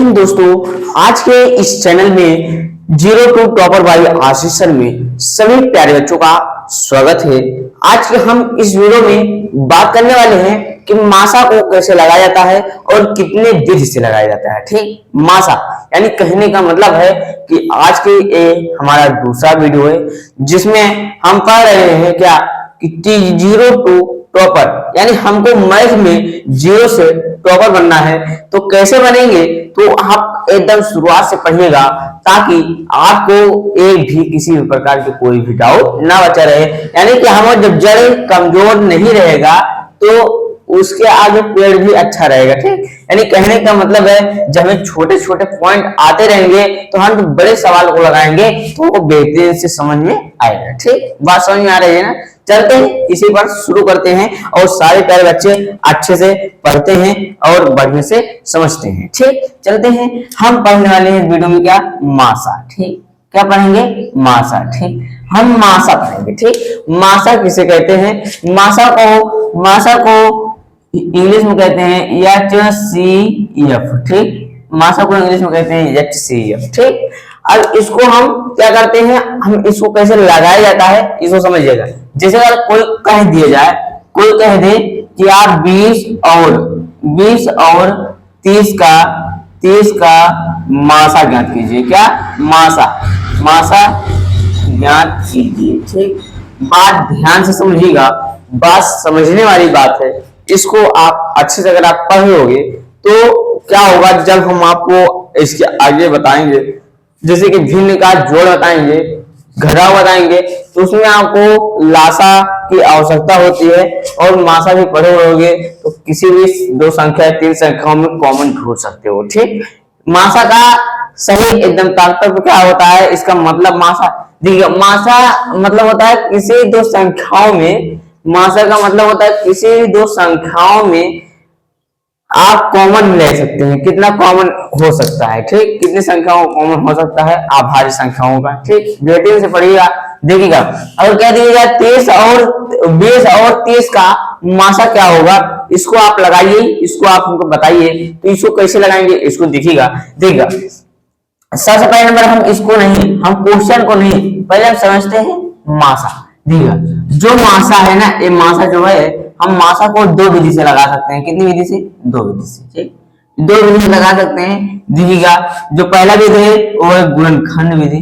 हिंद दोस्तों, आज के इस चैनल में zero to topper by Ashish sir में सभी प्यारे बच्चों का स्वागत है। आज के हम इस वीडियो में बात करने वाले हैं कि मासा को कैसे लगाया जाता है और कितने विधि से लगाया जाता है। ठीक, मासा यानी कहने का मतलब है कि आज के ये हमारा दूसरा वीडियो है जिसमें हम पढ़ रहे हैं क्या कि जीरो टू टॉपर यानी हमको मैथ में जीरो से टॉपर बनना है। तो कैसे बनेंगे, तो आप एकदम शुरुआत से पढ़िएगा ताकि आपको एक भी किसी भी प्रकार के कोई भी डाउट ना बचा रहे। यानी कि हमारा जब जड़ कमजोर नहीं रहेगा तो उसके आगे पेड़ भी अच्छा रहेगा। ठीक, यानी कहने का मतलब है जब हमें छोटे छोटे पॉइंट आते रहेंगे तो हम बड़े सवाल को लगाएंगे तो वो बेहतरीन से समझ में आएगा। ठीक, बात समझ में आ रही है ना। चलते हैं इसी पर शुरू करते हैं और सारे प्यारे बच्चे अच्छे से पढ़ते हैं और बढ़िया से समझते हैं। ठीक, चलते हैं। हम पढ़ने वाले हैं वीडियो में क्या, मासा। ठीक, क्या पढ़ेंगे, मासा। ठीक, हम मासा पढ़ेंगे। ठीक, मासा किसे कहते हैं, मासा को इंग्लिश में कहते हैं HCF। ठीक, मासा को इंग्लिश में कहते हैं HCF। ठीक, अब इसको हम क्या करते हैं, हम इसको कैसे लगाया जाता है इसको समझिएगा। जैसे अगर कोई कह दिया जाए, कोई कह दे कि आप 20 और 30 का मासा ज्ञात कीजिए। क्या, मासा ज्ञात कीजिए। ठीक, बात ध्यान से समझिएगा, बात समझने वाली बात है। इसको आप अच्छे से अगर आप पढ़ लोगे तो क्या होगा, जब हम आपको इसके आगे बताएंगे जैसे कि भिन्न का जोड़ बताएंगे, घटाव बताएंगे, तो उसमें आपको लासा की आवश्यकता होती है और मासा भी पढ़े होगे तो किसी भी दो संख्या 3 संख्याओं में कॉमन ढूंढ सकते हो। ठीक, मासा का सही एकदम तात्पर्य क्या होता है, इसका मतलब मासा देखिए, मासा मतलब होता है किसी दो संख्याओं में, मासा का मतलब होता है किसी दो संख्याओं में आप कॉमन ले सकते हैं। कितना कॉमन हो सकता है, ठीक, कितनी संख्याओं कॉमन हो सकता है, अभाज्य संख्याओं का। ठीक, बेहतरीन से पढ़िएगा, देखिएगा। अगर कह दीजिएगा 20 और 30 का मासा क्या होगा, इसको आप लगाइए, इसको आप हमको बताइए तो इसको कैसे लगाएंगे इसको देखिएगा। सबसे पहले नंबर हम इसको नहीं, हम क्वेश्चन को नहीं, पहले हम समझते हैं मासा। देखिएगा, जो मासा है ना, ये मासा जो है हम मासा को दो विधि से लगा सकते हैं। कितनी विधि से, दो विधि से। ठीक, दो विधि से लगा सकते हैं। देखिएगा, जो पहला विधि है वो है गुणनखंड विधि।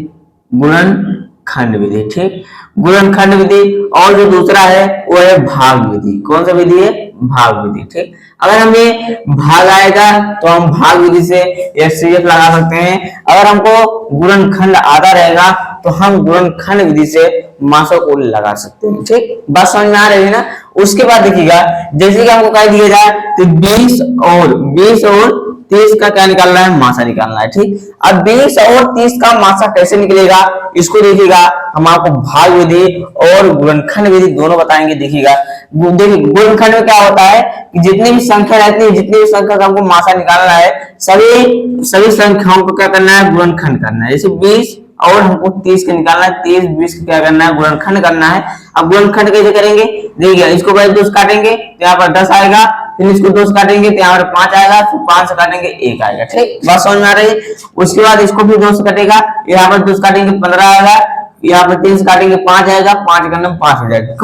ठीक, गुणनखंड विधि। और जो दूसरा है वो है भाग विधि। कौन सा विधि है, भाग विधि। ठीक, अगर हमें भाग आएगा तो हम भाग विधि से HCF लगा सकते हैं। अगर हमको गुणनखंड आता रहेगा तो हम गुणनखंड विधि से मासा को लगा सकते हैं। ठीक, बात समझ में आ रही है ना। उसके बाद देखिएगा, जैसे कि हमको कह दिया जाए तो 20 और 30 का क्या निकालना है, मासा निकालना है। ठीक, अब 20 और 30 का मासा कैसे निकलेगा इसको देखिएगा। हम आपको भाग विधि और गुणनखंड विधि दोनों बताएंगे। देखिएगा, गुणनखंड में क्या होता है कि जितनी भी संख्या रहती है, जितनी भी संख्या का हमको मासा निकालना है, सभी संख्याओं को क्या करना है, गुणनखंड करना है। जैसे 20 और हमको 30 का निकालना है, 30 20 का क्या करना है, गुणनखंड करना है। अब गुणनखंड कैसे करेंगे, देखिए, इसको पहले 2 काटेंगे तो यहाँ पर 10 आएगा, फिर इसको 2 काटेंगे तो यहाँ पर 5 आएगा, फिर 5 से काटेंगे 1 आएगा। ठीक, बात समझ में आ रही है। उसके बाद इसको भी 2 से कटेगा, यहाँ पर 2 काटेंगे 15 आएगा, यहाँ पर 3 से काटेंगे 5 आएगा, 5 करने में 5 हो जाएगा।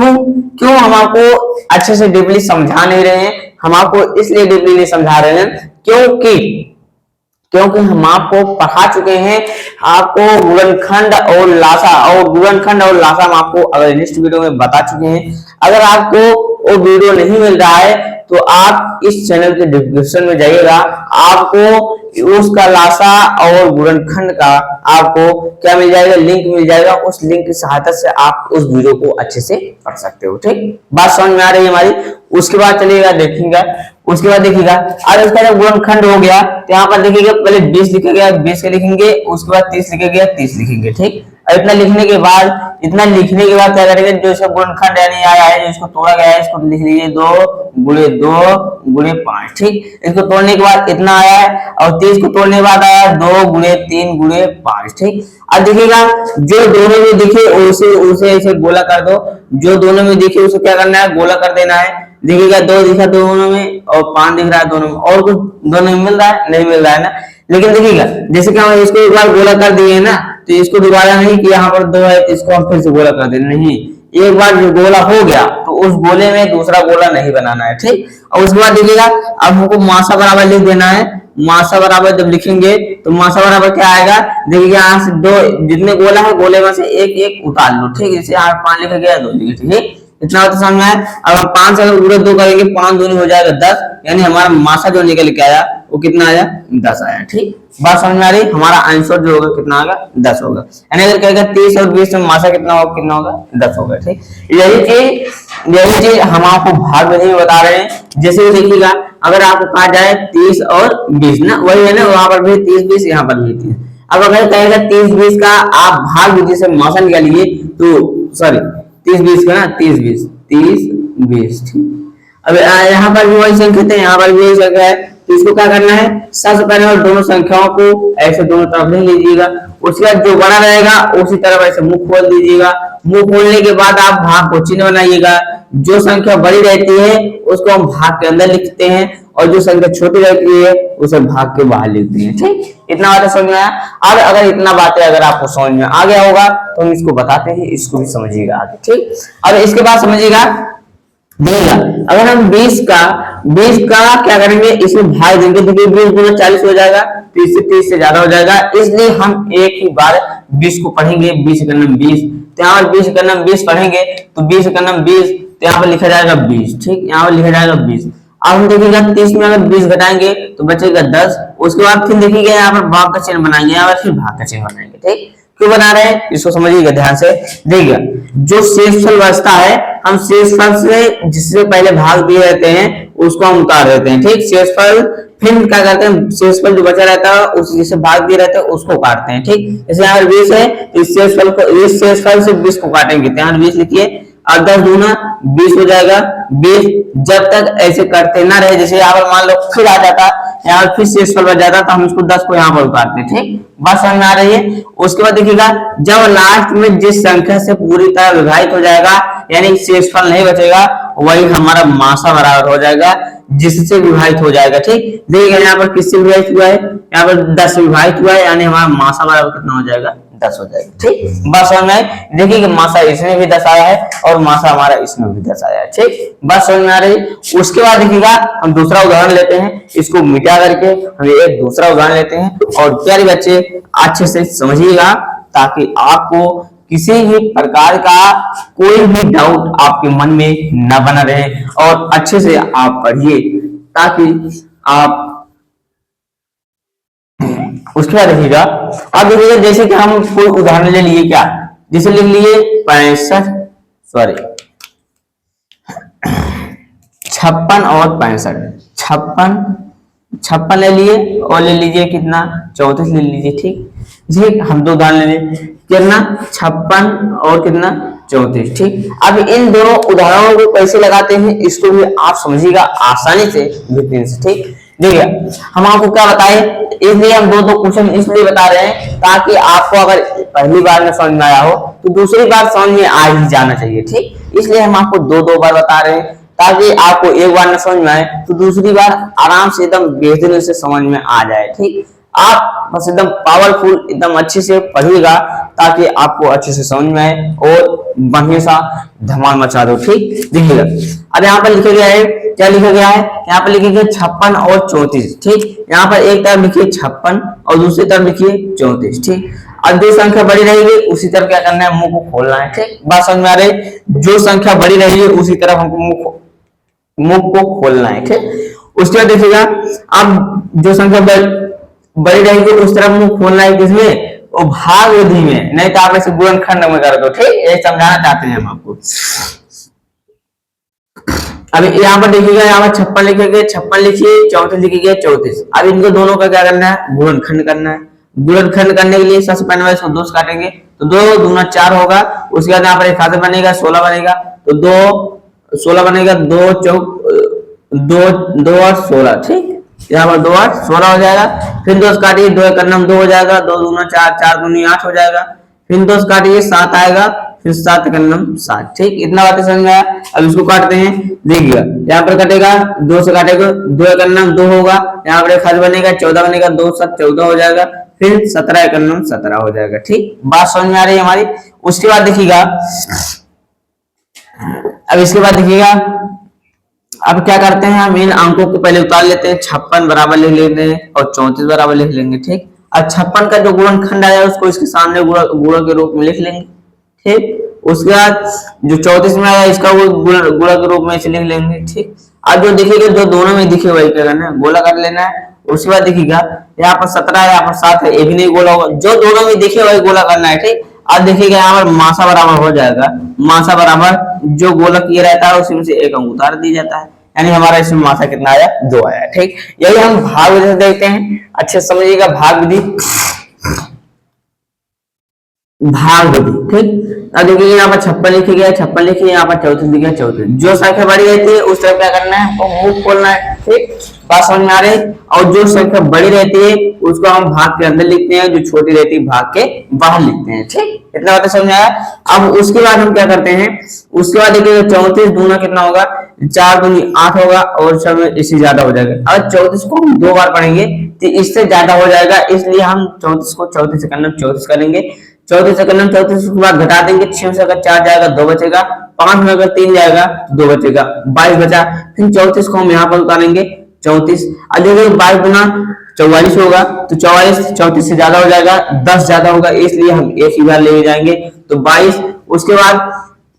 क्यों हम आपको अच्छे से डीपली समझा नहीं रहे हैं, हम आपको इसलिए डीपली नहीं समझा रहे हैं क्योंकि हम आपको पढ़ा चुके हैं। आपको गुणनखंड और लासा हम आपको अगर नेक्स्ट वीडियो में बता चुके हैं। अगर आपको वो वीडियो नहीं मिल रहा है तो आप इस चैनल के डिस्क्रिप्शन में जाइएगा, आपको उसका लासा और गुणनखंड का आपको क्या मिल जाएगा, लिंक मिल जाएगा। उस लिंक की सहायता से आप उस वीडियो को अच्छे से पढ़ सकते हो। ठीक, बात समझ में आ रही है हमारी। उसके बाद चलिएगा, देखिएगा, उसके बाद देखिएगा, अब इसका जब गुणनखंड हो गया तो यहाँ पर देखिएगा, पहले 20 लिखा गया, 20 के लिखेंगे, उसके बाद 30 लिखा गया, 30 लिखेंगे। ठीक, इतना लिखने के बाद क्या करेंगे, जो इसका गुणनखंड यानी आया है, जो इसको तोड़ा गया है, इसको लिख लीजिए 2 × 5। ठीक, इसको तोड़ने के बाद इतना आया है और 30 को तोड़ने के बाद आया 2 × 3 × 5। ठीक, अब देखिएगा, जो दोनों में दिखे उसे ऐसे गोला कर दो, जो दोनों में दिखे उसे क्या करना है, गोला कर देना है। देखिएगा 2 दिखा दोनों में और 5 दिख रहा है दोनों में, और कुछ दोनों में मिल रहा है, नहीं मिल रहा है ना। लेकिन देखिएगा जैसे कि हम इसको एक बार गोला कर दिए ना, तो इसको दोबारा नहीं कि यहाँ पर 2 है तो इसको हम फिर से गोला कर दें, नहीं, एक बार जो गोला हो गया तो उस गोले में दूसरा गोला नहीं बनाना है, ठीक। और उसके बाद देखिएगा अब हमको मासा बराबर लिख देना है। मासा बराबर जब लिखेंगे तो मासा बराबर क्या आएगा, देखिए यहाँ से 2 जितने गोला है गोले में से एक एक उतार लो, ठीक। इसे 8 5 लिखा गया 2 लिखे, ठीक है, इतना तो समझ में आया। अब हम 5 से अगर पूरे 2 करेंगे 5 दूनी हो जाएगा 10, यानी हमारा मासा जो निकल के आया वो कितना आया, 10 आया, ठीक। बात समझ में आ रही, हमारा आंसर जो होगा कितना होगा, 10 होगा। यानी अगर कहेगा 30 और 20 में मासा कितना होगा 10 होगा, ठीक। यही चीज हम आपको भाग विधि में बता रहे हैं। जैसे देखिएगा अगर आपको कहा जाए 30 और 20 ना, वही है ना, वहां पर भी 30 20, यहाँ पर भी 30। अब अगर कहेगा 30 20 का आप भाग विधि से मासा निकालिए तो सॉरी 30 20 का ना 30 20, ठीक। अब यहाँ पर भी वही संख्या है, यहाँ पर भी वही संख्या है, तो इसको क्या करना है, सबसे पहले और दोनों संख्याओं को ऐसे दोनों तरफ ले लीजिएगा। उसके बाद जो बड़ा रहेगा उसी तरफ ऐसे मुंह खोल दीजिएगा। मुंह खोलने के बाद आप भाग को चिन्ह बनाइएगा। जो संख्या बड़ी रहती है उसको हम भाग के अंदर लिखते हैं और जो संख्या छोटी रहती है उसे भाग के बाहर लिखते हैं, ठीक। इतना बात समझ में आया। अब अगर इतना बातें अगर आपको समझ में आ गया होगा तो हम इसको बताते हैं, इसको भी समझिएगा आगे, ठीक। अब इसके बाद समझिएगा देगा अगर हम 20 का क्या करेंगे, इसमें भाग देंगे तो 20 गुना 40 हो जाएगा, 30 से ज्यादा हो जाएगा, इसलिए हम एक ही बार 20 को पढ़ेंगे। 20 का नाम 20, तो यहाँ पर 20 का नाम 20 पढ़ेंगे तो 20 का नाम 20, तो यहाँ पर लिखा जाएगा 20, ठीक। यहाँ पर लिखा जाएगा 20। अब हम देखिएगा 30 में अगर 20 घटाएंगे तो बचेगा 10। उसके बाद फिर देखिएगा यहाँ पर भाग का चिन्ह बनाएंगे, यहाँ पर फिर भाग का चिन्ह बनाएंगे, ठीक। क्यों बना रहे हैं इसको समझिएगा ध्यान से। देखिएगा जो शेषफल बचता है, हम शेषफल से जिससे पहले भाग दिए रहते हैं उसको हम उतार देते हैं, ठीक। शेषफल फिर क्या करते हैं, शेषफल जो बचा रहता है उस जिससे भाग दिए रहते हैं उसको काटते हैं, ठीक। जैसे यहाँ 20 है तो इस शेषफल से 20 को काटेंगे, तो यहाँ 20 लिखिए और 10 दूना 20 हो जाएगा 20। जब तक ऐसे करते ना रहे, जैसे यहाँ पर मान लो फिर आ जाता, यहाँ फिर शेषफल बच जाता तो हम इसको 10 को यहाँ पर उतारते हैं, ठीक। बात समझ में आ रही है। उसके बाद देखिएगा जब लास्ट में जिस संख्या से पूरी तरह विभाजित हो जाएगा यानी शेषफल नहीं बचेगा, वही हमारा मासा बराबर हो जाएगा जिससे विभाजित हो जाएगा, ठीक। देखिएगा यहाँ पर किससे विभाजित हुआ है, यहाँ पर 10 से विभाजित हुआ है, यानी हमारा मासा बराबर कितना हो जाएगा, 10 हो जाएगा, ठीक। बस समझ में आए। देखिए कि मासा इसमें भी 10 आया है और मासा हमारा इसमें भी 10 आया है, ठीक। बस समझ में आ रही। उसके बाद देखिएगा हम दूसरा उदाहरण लेते हैं, इसको मिटा करके हम एक दूसरा उदाहरण लेते हैं और प्यारे बच्चे अच्छे से समझिएगा ताकि आपको किसी भी प्रकार का कोई भी डाउट आपके मन में न बना रहे और अच्छे से आप पढ़िए ताकि आप उसके बाद देखिएगा। अब देखिएगा जैसे कि हम कोई उदाहरण ले लिए, क्या जैसे लिख लिए 56 और 65, 56 ले लिए और ले लीजिए कितना 34 ले लीजिए, ठीक। जी हम दो उदाहरण ले लिए कितना 56 और कितना 34, ठीक। अब इन दोनों उदाहरणों को कैसे लगाते हैं इसको भी आप समझिएगा आसानी से बेहतरीन से, ठीक। देखिए हम आपको क्या बताए, इसलिए हम दो क्वेश्चन इसलिए बता रहे हैं ताकि आपको अगर पहली बार में समझ में आया हो तो दूसरी बार समझ में आ ही जाना चाहिए, ठीक। इसलिए हम आपको दो बार बता रहे हैं ताकि आपको एक बार में समझ में आए तो दूसरी बार आराम से एकदम बेहतरीन से समझ में आ जाए, ठीक। आप बस एकदम पावरफुल एकदम अच्छे से पढ़िएगा ताकि आपको अच्छे से समझ में आए और बढ़िया सा धमाल मचा दो, ठीक। देखिएगा अब यहाँ पर लिखा गया है, क्या लिखा गया है, यहाँ पर लिखा गया 56 और 34, ठीक। यहाँ पर एक तरफ लिखिए 56 और दूसरी तरफ लिखिए 34, ठीक। अब जो संख्या बड़ी रहेगी उसी तरफ क्या करना है, मुंह को खोलना है, ठीक। बात समझ में आ रही, जो संख्या बड़ी रहेगी उसी तरफ हमको मुंह को खोलना है, ठीक। उसके बाद देखिएगा अब जो संख्या बड़ी रहेगी उस तरफ मुंह खोलना है, किसमें, वो भाग विधि में, नहीं तो आप ऐसे गुणनखंड में कर दो, ठीक। ये समझाना चाहते हैं हम आपको। अब यहाँ पर देखिएगा यहाँ पर 56 लिखेंगे 56 लिखिए, 34 लिखिए 34। अब इनको दोनों का क्या करना है, गुणनखंड करना है। गुणनखंड करने के लिए सबसे पहले इसको 2 से काटेंगे तो 2 दूना 4 होगा। उसके बाद यहाँ पर एक खाते बनेगा 16 बनेगा तो 2 16 बनेगा, 2 चौक 2 और 16, ठीक। यहाँ पर 2 8 16 हो जाएगा। फिर 2 काटिए 2 का नाम 2 हो जाएगा, 2 दूना 4 4 दूनी 8 हो जाएगा। फिर 2 काटिए 7 आएगा, फिर 7 एक नम 7। ठीक, इतना बातें समझ में आया। अब इसको काटते हैं, देखिएगा यहाँ पर कटेगा 2 से काटेगा, 2 एक नम 2 होगा, यहाँ पर 1 बनेगा, 14 बनेगा, 2 7 14 हो जाएगा, फिर 17 एक नम 17 हो जाएगा। ठीक, बात समझ में आ रही है हमारी। उसके बाद देखिएगा, अब इसके बाद देखिएगा, अब क्या करते हैं, हम इन अंकों को पहले उतार लेते हैं। 56 बराबर लिख लेते हैं और 34 बराबर लिख लेंगे। ठीक, अब 56 का जो गुणनखंड आया उसको इसके सामने गुणा के रूप में लिख लेंगे। ठीक, उसके बाद जो 34 में आया इसका वो गुणा के रूप में इसे लिख लेंगे। ठीक, अब जो देखिएगा जो दोनों में दिखे वही क्या करना है, गोला कर लेना है। उसके बाद देखिएगा यहाँ पर 17 है, यहाँ पर 7 है, एक भी नहीं गोला होगा, जो दोनों में दिखे वही गोला करना है। ठीक, अब देखिएगा यहाँ पर मासा बराबर हो जाएगा, मासा बराबर जो गोलक ये रहता है उसी में से एक अंक उतार दिया जाता है, यानी हमारा इसमें मासा कितना आया, 2 आया। ठीक, यही हम भाग विधि से देखते हैं। अच्छे समझिएगा भाग विधि, भाग विधि। ठीक, अब देखिए यहाँ पर 56 लिखी गया, 56 लिखी, यहाँ पर 34 लिखा, 34। जो संख्या बड़ी रहती है उस तरफ क्या करना है, हमको मुंह खोलना है। ठीक, बात समझ में आ रही। और जो संख्या बड़ी रहती है उसको हम भाग के अंदर लिखते हैं, जो छोटी रहती है भाग के बाहर लिखते हैं। ठीक, इतना बात समझ में आया। अब उसके बाद हम क्या करते हैं, उसके बाद देखिए 34 दूना कितना होगा, 4 दूनी 8 होगा और सब इससे ज्यादा हो जाएगा। अब 34 को हम 2 बार पढ़ेंगे तो इससे ज्यादा हो जाएगा, इसलिए हम 34 को 34 से करना 34 करेंगे। 34 से करना 34 के बाद घटा देंगे, 6 से अगर 4 जाएगा 2 बचेगा, 5 में अगर 3 जाएगा 2 बचेगा, 22 बचा। फिर 34 को हम यहाँ पर उतारेंगे 34। अब देखिए 22 गुना 44 होगा, तो 44 34 से ज्यादा हो जाएगा, 10 ज्यादा होगा, इसलिए हम एक ही बार ले जाएंगे तो 22। उसके बाद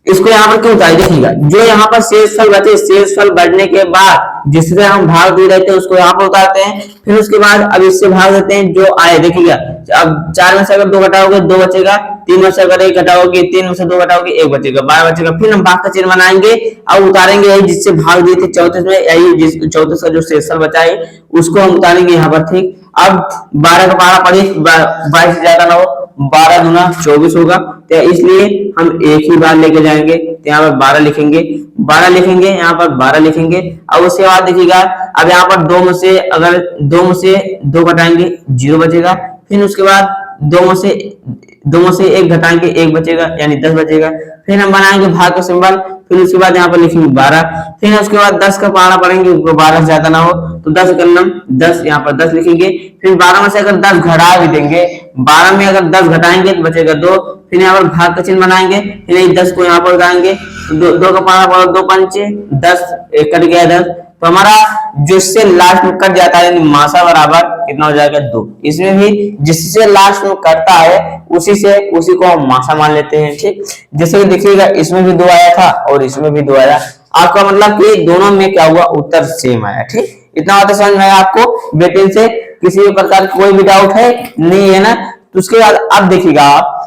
इसको यहाँ पर क्यों उतारे, देखिएगा जो यहाँ पर शेषफल बचे, शेषफल बढ़ने के बाद जिससे हम भाग दे रहे थे उसको यहाँ पर उतारते हैं। फिर उसके बाद अब इससे भाग देते हैं जो आए, देखिएगा अब 4 में से अगर 2 घटाओगे 2 बचेगा, 3 में से अगर 1 घटाओगे, 3 में से 2 घटाओगे 1 बचेगा, 12 बचेगा। फिर हम भाग का चिन्ह बनाएंगे और उतारेंगे यही जिससे भाग दिए थे 34 में, यही जिस 34 का जो शेषफल बचा है उसको हम उतारेंगे यहाँ पर। ठीक, अब 12 का 12 पढ़े, 22 से ज्यादा ना हो, 12 दूना 24 होगा, तो इसलिए हम एक ही बार लेके जाएंगे, तो यहाँ पर 12 लिखेंगे, 12 लिखेंगे, यहाँ पर 12 लिखेंगे। अब उसके बाद देखिएगा अब यहाँ पर 2 में से अगर 2 में से 2 घटाएंगे 0 बचेगा। फिर उसके बाद 2 में से 1 घटाएंगे 1 बचेगा, यानी 10 बचेगा। फिर हम बनाएंगे भाग का सिंबल, फिर उसके बाद यहाँ पर लिखेंगे 12। फिर उसके बाद 10 का पारा पढ़ेंगे, 12 से ज्यादा ना हो तो 10 करना 10, यहाँ पर 10 लिखेंगे। फिर 12 में से अगर 10 घटा भी देंगे, 12 में अगर 10 घटाएंगे तो बचेगा 2। फिर यहाँ पर भाग का चिन्ह बनाएंगे, फिर 10 को यहाँ पर उठाएंगे, 2 का पारा पढ़ो, 2 पंचे 10, एक कट गया 10, तो हमारा जो इससे लास्ट में कट जाता है मासा बराबर कितना हो जाएगा, 2। इसमें भी जिससे लास्ट में कटता है उसी को हम मासा मान लेते हैं। ठीक, जैसे कि देखिएगा इसमें भी 2 आया था और इसमें भी 2 आया, आपका मतलब कि दोनों में क्या हुआ, उत्तर सेम आया। ठीक, इतना बात समझ में आया आपको। बेटिन से किसी भी प्रकार कोई भी डाउट है नहीं है ना। तो उसके बाद अब देखिएगा आप,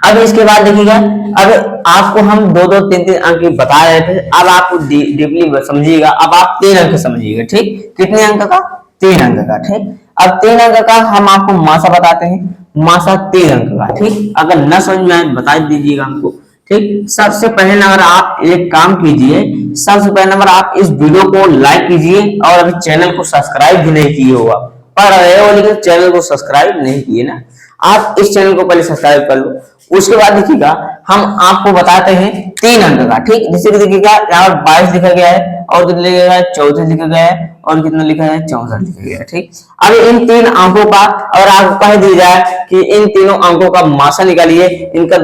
अब इसके बाद देखिएगा अब आपको हम 2-2 3-3 अंक बता रहे थे, अब आप डीपली समझिएगा। अब आप 3 अंक समझिएगा। ठीक, कितने अंक का, 3 अंक का। ठीक, अब 3 अंक का हम आपको मासा बताते हैं, मासा 3 अंक का। ठीक, अगर न समझ में आए बता दीजिएगा हमको। ठीक, सबसे पहले नंबर आप एक काम कीजिए, सबसे पहले नंबर आप इस वीडियो को लाइक कीजिए और अभी चैनल को सब्सक्राइब भी नहीं किए होगा, पढ़ रहे हो लेकिन चैनल को सब्सक्राइब नहीं किए ना, आप इस चैनल को पहले सब्सक्राइब कर लो। उसके बाद देखिएगा हम आपको बताते हैं 3 अंक का। ठीक, जैसे कि देखिएगा यहाँ पर 22 लिखा गया है और कितना लिखा गया है, 34 लिखा गया है और कितना लिखा है, 64 लिखा गया है। ठीक, अब इन 3 अंकों का और आपको कह दिया जाए कि इन तीनों अंकों का मासा निकालिए, इनका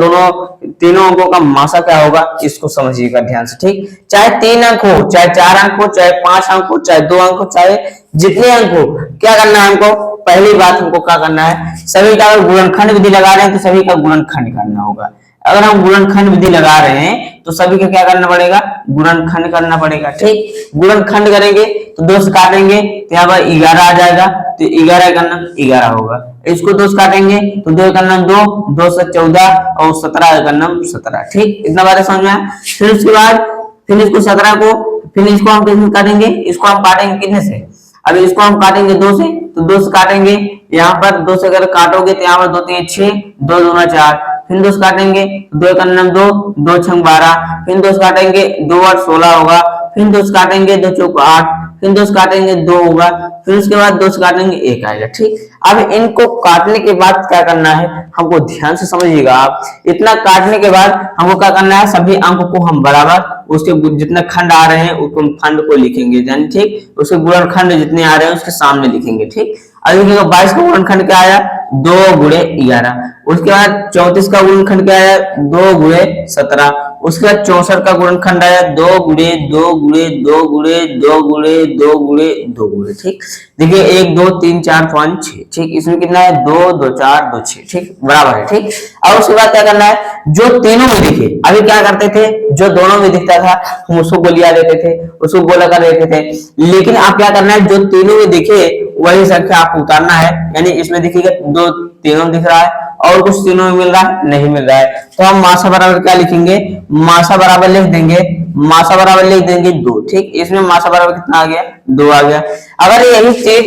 तीनों अंकों का मासा क्या होगा, इसको समझिएगा ध्यान से। ठीक, चाहे 3 अंक हो, चाहे 4 अंक हो, चाहे 5 अंक हो, चाहे 2 अंक हो, चाहे जितने अंक हो, क्या करना है हमको, पहली बात हमको क्या करना है, सभी का अगर गुणनखंड विधि लगा रहे हैं तो सभी का गुणनखंड करना होगा। अगर हम गुणनखंड विधि लगा रहे हैं तो सभी का क्या करना पड़ेगा, गुणनखंड करना पड़ेगा। ठीक, गुणनखंड करेंगे तो 2 से काटेंगे तो यहाँ पर 11 आ जाएगा, तो 11 का नाम 11 होगा। इसको 2 से काटेंगे तो 2 का नाम 2, 2 से 14 और 17 का नाम 17। ठीक, इतना बात समझ में आया। फिर उसके बाद फिर इसको 17 को फिर इसको हम कितने काटेंगे, इसको हम काटेंगे कितने से, अब इसको हम काटेंगे 2 से, तो 2 से काटेंगे, यहाँ पर 2 से अगर काटोगे तो यहाँ पर 2 3 6, 2 दूना 4, फिर 2 से काटेंगे 2 का नाम 2, 2 6 12, फिर 2 से काटेंगे 2 8 16 होगा, फिर 2 से काटेंगे 2 चौक 8, फिर 2 से काटेंगे 2 होगा, फिर उसके बाद 2 से काटेंगे 1 आएगा। ठीक, अब इनको काटने के बाद क्या करना है, हमको ध्यान से समझिएगा आप। इतना काटने के बाद हमको क्या करना है, सभी अंक को हम बराबर उसके जितने खंड आ रहे हैं उसको खंड को लिखेंगे, यानी ठीक उसके गुणनखंड जितने आ रहे हैं उसके सामने लिखेंगे। ठीक, अब देखिएगा 22 का गुणनखंड क्या आया, 2 गुणे 11। उसके बाद 34 का गुणनखंड क्या आया, 2 गुणे 17। उसके बाद 64 का गुणनखंड आया 2 गुणे 2 गुणे 2 गुणे 2 गुणे 2 गुणे 2 गुणे। ठीक, देखिए 1 2 3 4 5 6। ठीक, इसमें कितना है, 2 2 4 2 6। ठीक, बराबर है। ठीक, अब उसके बाद क्या करना है, जो तीनों में दिखे, अभी क्या करते थे, जो दोनों में दिखता था हम उसको गोलियां देते थे, उसको गोला कर देते थे। लेकिन आप क्या करना है, जो तीनों में दिखे वही संख्या आपको उतारना है। यानी इसमें देखिएगा 2 तीनों में दिख रहा है और कुछ तीनों में मिल रहा है, नहीं मिल रहा है, तो हम मासा बराबर क्या लिखेंगे, मासा बराबर लिख देंगे, मासा बराबर लिख देंगे 2। ठीक, इसमें मासा बराबर कितना आ गया, 2 आ गया। अगर यही चीज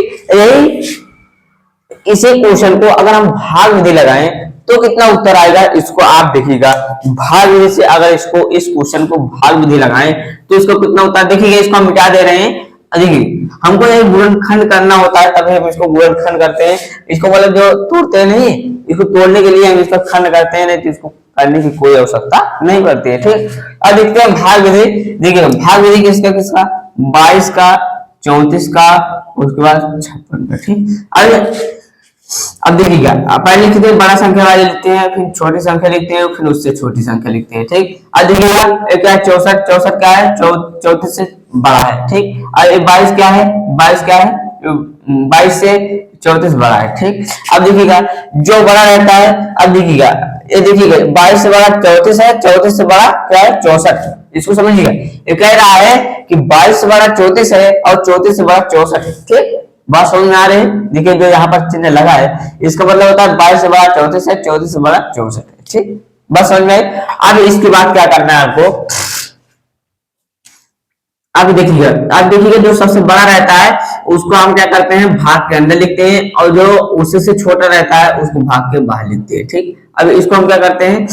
इसी क्वेश्चन को अगर हम भाग विधि लगाएं तो कितना उत्तर आएगा, इसको आप देखिएगा। भाग विधि से अगर इसको इस क्वेश्चन को भाग विधि लगाएं तो इसको कितना उत्तर, देखिएगा इसको हम मिटा दे रहे हैं। देखिए हमको ये गुणनखंड करना होता है तभी हम इसको गुणनखंड करते हैं। इसको मतलब जो तोड़ते हैं नहीं, इसको तोड़ने के लिए हम इसका खंड करते हैं, नहीं तो इसको करने की कोई आवश्यकता नहीं पड़ती है। ठीक, अब देखते हैं भाग विधि। देखिए भाग विधि किसका किसका, 22 का, 34 का, उसके बाद 56 का। ठीक, अब देखिएगा पहले लिखते हैं बड़ा संख्या वाले लिखते हैं, फिर छोटी संख्या लिखते हैं, फिर उससे छोटी संख्या लिखते हैं। ठीक, अब देखिएगा क्या है, 64 64 क्या है, 34 से बड़ा है। ठीक, और 22 क्या है, 22 क्या है, 22 से 34 बड़ा है। ठीक, अब देखिएगा जो बड़ा रहता है, अब देखिएगा ये देखिएगा 22 से बड़ा 34 है, 34 से बड़ा क्या है, 64। इसको समझिएगा, ये कह रहा है कि 22 से बड़ा 34 है और 34 से बड़ा 64 है। ठीक, बात समझ में आ रही है। देखिए जो यहाँ पर चिन्ह लगा है इसका मतलब होता है 22 से बड़ा 34 है, 34 से बड़ा 64 है। ठीक, बस समझ में आई। अब इसके बाद क्या करना है आपको, अब देखिएगा जो सबसे बड़ा रहता है उसको हम क्या करते हैं, भाग के अंदर लिखते हैं, और जो उससे से छोटा रहता है उसको भाग के बाहर लिखते हैं। ठीक, अब इसको हम क्या करते हैं,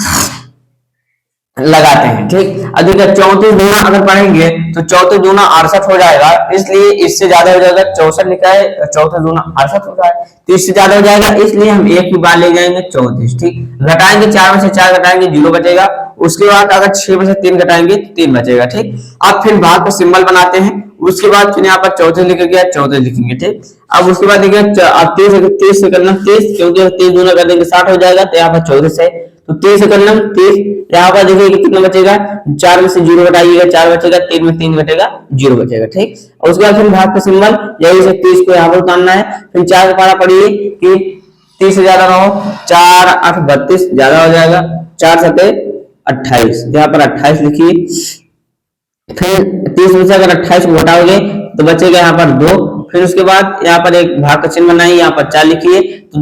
लगाते हैं। ठीक, अब देखिए 34 दूना अगर पढ़ेंगे तो 34 दूना 68 हो जाएगा, इसलिए इससे ज्यादा हो जाएगा, 64 लिखा है, 34 दूना 68 हो रहा है, तो इससे ज्यादा हो जाएगा, इसलिए हम एक ही बार ले जाएंगे 34। ठीक, घटाएंगे 4 में से 4 घटाएंगे 0 बचेगा। उसके बाद अगर 6 में से 3 घटाएंगे 3 बचेगा। ठीक, अब फिर भाग का सिंबल बनाते हैं, उसके बाद फिर यहाँ पर 34 लिख गया, 34 लिखेंगे। ठीक, अब उसके बाद देखिए 30 से करना 30, क्योंकि 30 दूना कर देंगे 60 हो जाएगा, तो यहाँ पर 34 है, तो 30 से करना 30। यहाँ पर देखिए कितना बचेगा, 4 में से 0 घटाइएगा 4 बचेगा, 3 में 3 घटेगा 0 बचेगा। ठीक, और उसके बाद फिर भाग का सिंबल, यही से 30 को यहाँ पर उतारना है, फिर 4 का पारा पड़िए कि 30 से ज्यादा ना हो, 4 8 32 ज्यादा हो जाएगा, 4 7 28, यहाँ पर 28 लिखिए। फिर 30 में से अगर 28 को घटाओगे तो बचेगा यहाँ पर 2, फिर उसके बाद यहाँ पर एक भाग का चिन्ह बनाइए, यहाँ पर 4 लिखिए, तो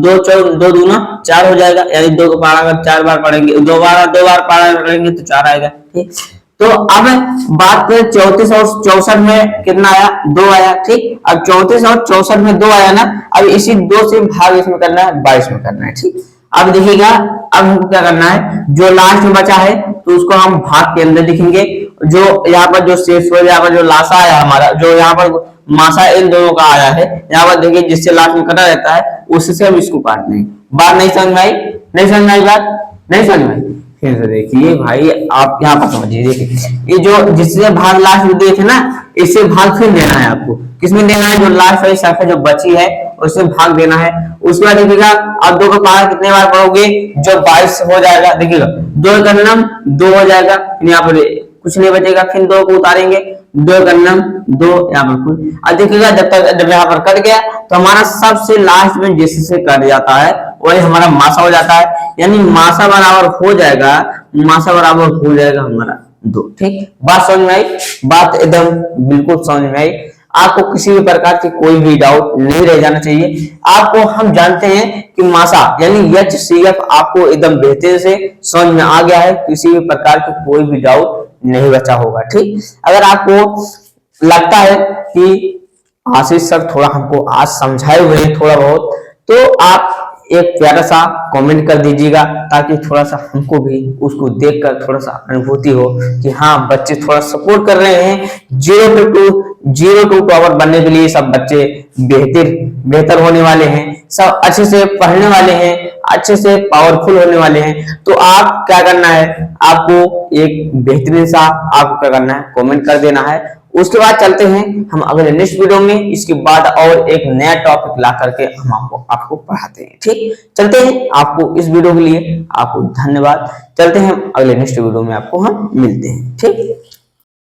2 दूना 4 हो जाएगा, यानी 2 का पारा अगर 4 बार पढ़ेंगे, 2 बार पारा पढ़ेंगे तो 4 आएगा। ठीक, तो अब बात करें 34 और 64 में कितना आया, 2 आया। ठीक, अब 34 और 64 में 2 आया ना, अब इसी 2 से भाग इसमें करना है, 22 में करना है। ठीक, अब देखिएगा अब हमको क्या करना है, जो लास्ट में बचा है तो उसको हम भाग के अंदर लिखेंगे, जो यहाँ पर जो शेष हो, यहाँ पर जो लाशा आया हमारा, जो यहाँ पर मासा इन दोनों का आया है, यहाँ पर देखिए जिससे लास्ट में कटा रहता है उससे हम इसको काटते हैं। बात नहीं समझ में आई, नहीं समझ में आई बात, नहीं समझ में आई, फिर से देखिए भाई आप यहाँ पर समझिए। देखिए ये जो जिससे भाग लास्ट में दिए थे ना, इससे भाग फिर देना है आपको, किसमें देना है, जो लास्ट वाली संख्या जो बची है उससे भाग देना है। उसके बाद देखिएगा आप 2 का पारा कितने बार पढ़ोगे, जो 22 हो जाएगा, देखिएगा 2 का नाम 2 हो जाएगा, यहाँ पर कुछ नहीं बचेगा, फिर 2 को उतारेंगे, 2 का नाम 2 यहाँ पर कुछ। अब देखिएगा जब यहाँ पर कट गया तो हमारा सबसे लास्ट में जिससे कट जाता है वही हमारा मासा हो जाता है, यानी मासा बराबर हो जाएगा, मासा बराबर हो जाएगा हमारा 2। ठीक, बात समझ में आई, बात एकदम बिल्कुल समझ में आई। आपको किसी भी प्रकार की कोई भी डाउट नहीं रह जाना चाहिए। आपको हम जानते हैं कि मासा यानी HCF आपको एकदम बेहतर से समझ में आ गया है, किसी भी प्रकार की कोई भी डाउट नहीं बचा होगा। ठीक, अगर आपको लगता है कि आशीष सर थोड़ा हमको आज समझाए हुए हैं थोड़ा बहुत, तो आप एक प्यारा सा कमेंट कर दीजिएगा, ताकि थोड़ा सा हमको भी उसको देखकर थोड़ा सा अनुभूति हो कि हाँ बच्चे थोड़ा सपोर्ट कर रहे हैं। जीरो टू टॉपर बनने के लिए सब बच्चे बेहतर होने वाले हैं, सब अच्छे से पढ़ने वाले हैं, अच्छे से पावरफुल होने वाले हैं। तो आप क्या करना है, आपको एक बेहतरीन सा आपको क्या करना है, कमेंट कर देना है। उसके बाद चलते हैं हम अगले नेक्स्ट वीडियो में, इसके बाद और एक नया टॉपिक ला करके हम आपको पढ़ाते हैं। ठीक, चलते हैं। आपको इस वीडियो के लिए आपको धन्यवाद। चलते हैं अगले नेक्स्ट वीडियो में, आपको हम मिलते हैं। ठीक।